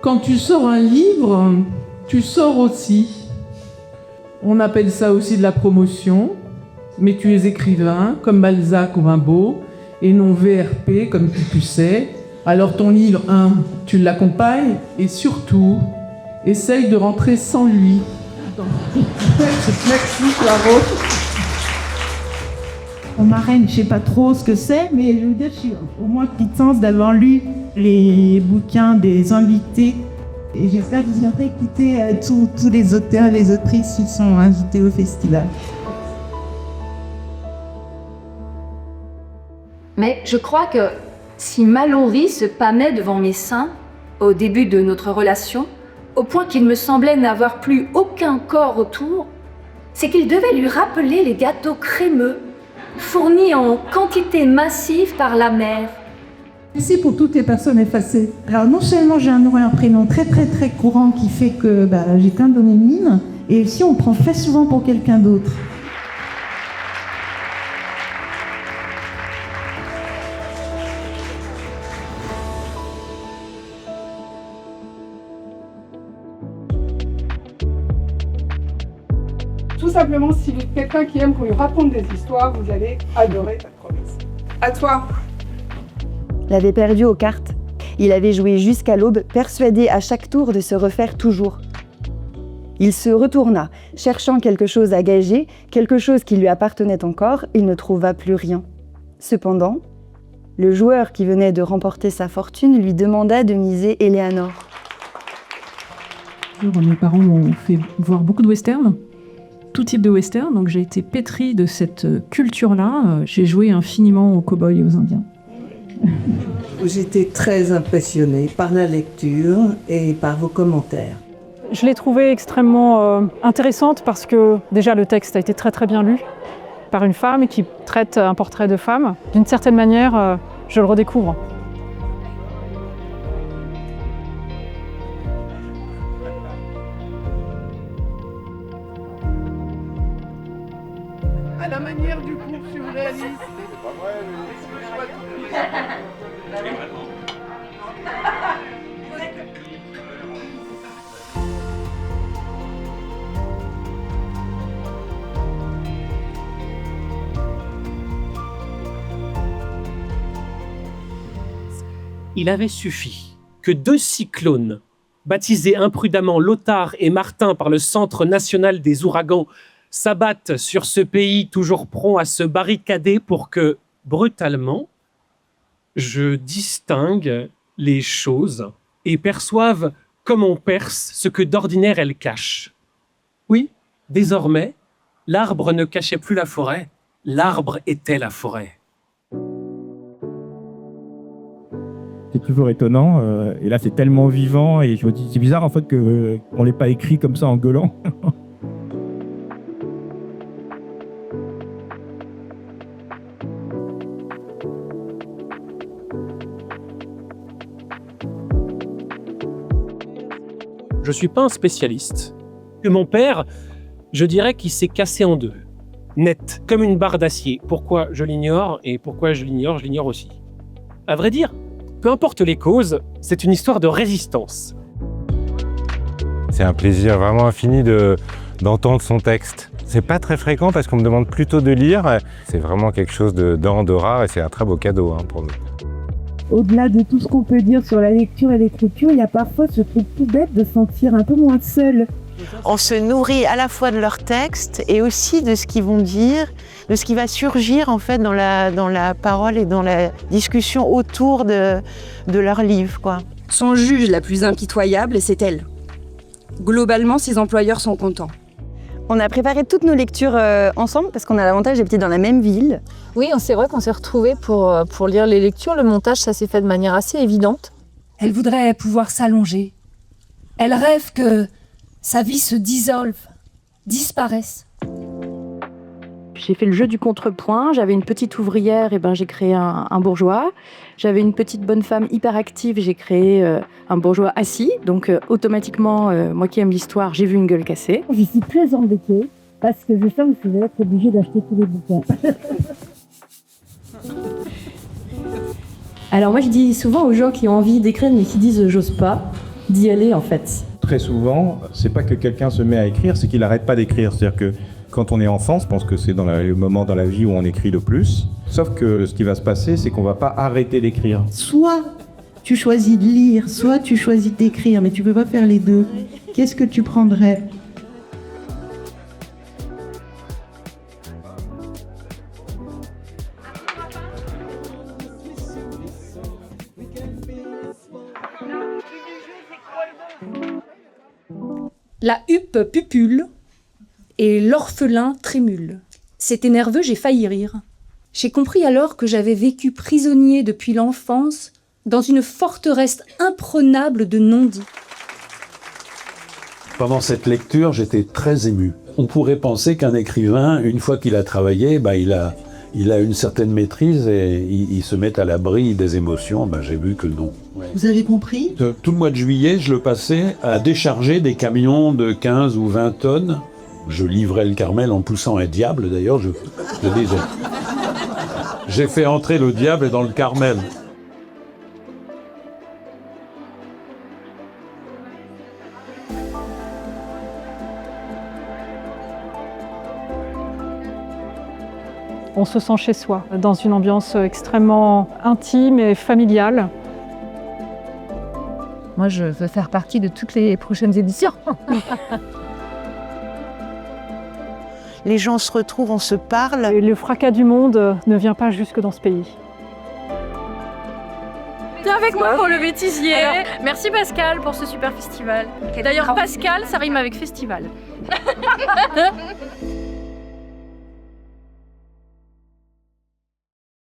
Quand tu sors un livre, tu sors aussi. On appelle ça aussi de la promotion, mais tu es écrivain, comme Balzac ou Rimbaud, et non VRP, comme Pupusset. Alors ton livre, tu l'accompagnes, et surtout, essaye de rentrer sans lui. Merci, Claro. En marraine, je sais pas trop ce que c'est, mais je veux dire, je suis au moins contente d'avoir lu les bouquins des invités. Et j'espère que vous viendrez écouter tous les auteurs et les autrices qui sont invités au festival. Mais je crois que si Mallory se pâmait devant mes seins, au début de notre relation, au point qu'il me semblait n'avoir plus aucun corps autour, c'est qu'il devait lui rappeler les gâteaux crémeux, fournis en quantité massive par la mère. Ici pour toutes les personnes effacées. Alors non seulement j'ai un nom et un prénom très très très courant qui fait que j'ai plein d'homonymes, et aussi on prend très souvent pour quelqu'un d'autre. Tout simplement, si vous êtes quelqu'un qui aime qu'on lui raconte des histoires, vous allez adorer cette promesse. À toi. L'avait perdu aux cartes. Il avait joué jusqu'à l'aube, persuadé à chaque tour de se refaire toujours. Il se retourna, cherchant quelque chose à gager, quelque chose qui lui appartenait encore, il ne trouva plus rien. Cependant, le joueur qui venait de remporter sa fortune lui demanda de miser Éléanore. Mes parents m'ont fait voir beaucoup de westerns, tout type de western, donc j'ai été pétrie de cette culture-là. J'ai joué infiniment aux cow-boys et aux Indiens. J'étais très impressionnée par la lecture et par vos commentaires. Je l'ai trouvée extrêmement intéressante parce que déjà le texte a été très très bien lu par une femme qui traite un portrait de femme. D'une certaine manière, je le redécouvre. À la manière du groupe surréaliste. Il avait suffi que 2 cyclones, baptisés imprudemment Lothar et Martin par le Centre national des ouragans, s'abattent sur ce pays toujours prompt à se barricader pour que, brutalement, je distingue les choses et perçoive comme on perce ce que d'ordinaire elles cachent. Oui, désormais, l'arbre ne cachait plus la forêt, l'arbre était la forêt. C'est toujours étonnant, et là c'est tellement vivant, et je me dis, c'est bizarre en fait qu'on l'ait pas écrit comme ça en gueulant. Je suis pas un spécialiste. Que mon père, je dirais qu'il s'est cassé en deux. Net, comme une barre d'acier. Pourquoi je l'ignore, et pourquoi je l'ignore aussi. À vrai dire, peu importe les causes, c'est une histoire de résistance. C'est un plaisir vraiment infini d'entendre son texte. C'est pas très fréquent parce qu'on me demande plutôt de lire. C'est vraiment quelque chose de rare et c'est un très beau cadeau pour nous. Au-delà de tout ce qu'on peut dire sur la lecture et l'écriture, il y a parfois ce truc tout bête de se sentir un peu moins seul. On se nourrit à la fois de leurs textes et aussi de ce qu'ils vont dire, de ce qui va surgir en fait dans la parole et dans la discussion autour de leur livre, quoi. Son juge la plus impitoyable, c'est elle. Globalement, ses employeurs sont contents. On a préparé toutes nos lectures ensemble parce qu'on a l'avantage d'habiter dans la même ville. Oui, c'est vrai qu'on s'est retrouvés pour lire les lectures. Le montage, ça s'est fait de manière assez évidente. Elle voudrait pouvoir s'allonger. Elle rêve que sa vie se dissolve, disparaisse. J'ai fait le jeu du contrepoint. J'avais une petite ouvrière, et j'ai créé un bourgeois. J'avais une petite bonne femme hyper active, j'ai créé un bourgeois assis. Donc automatiquement, moi qui aime l'histoire, j'ai vu une gueule cassée. Je suis très embêtée parce que je sens que je vais être obligée d'acheter tous les bouquins. Alors moi je dis souvent aux gens qui ont envie d'écrire mais qui disent j'ose pas, d'y aller en fait. Très souvent, c'est pas que quelqu'un se met à écrire, c'est qu'il n'arrête pas d'écrire. C'est-à-dire que quand on est enfant, je pense que c'est dans le moment dans la vie où on écrit le plus. Sauf que ce qui va se passer, c'est qu'on va pas arrêter d'écrire. Soit tu choisis de lire, soit tu choisis d'écrire, mais tu peux pas faire les deux. Qu'est-ce que tu prendrais ? La huppe pupule et l'orphelin trémule. C'était nerveux, j'ai failli rire. J'ai compris alors que j'avais vécu prisonnier depuis l'enfance dans une forteresse imprenable de non-dits. Pendant cette lecture, j'étais très ému. On pourrait penser qu'un écrivain, une fois qu'il a travaillé, il a une certaine maîtrise et il se met à l'abri des émotions. J'ai vu que non. Vous avez compris ? Tout le mois de juillet, je le passais à décharger des camions de 15 ou 20 tonnes. Je livrais le Carmel en poussant un diable, d'ailleurs, je disais. J'ai fait entrer le diable dans le Carmel. On se sent chez soi, dans une ambiance extrêmement intime et familiale. Moi, je veux faire partie de toutes les prochaines éditions. Les gens se retrouvent, on se parle. Et le fracas du monde ne vient pas jusque dans ce pays. Viens avec moi pour le bêtisier. Alors, merci Pascal pour ce super festival. D'ailleurs, Pascal, ça rime avec festival.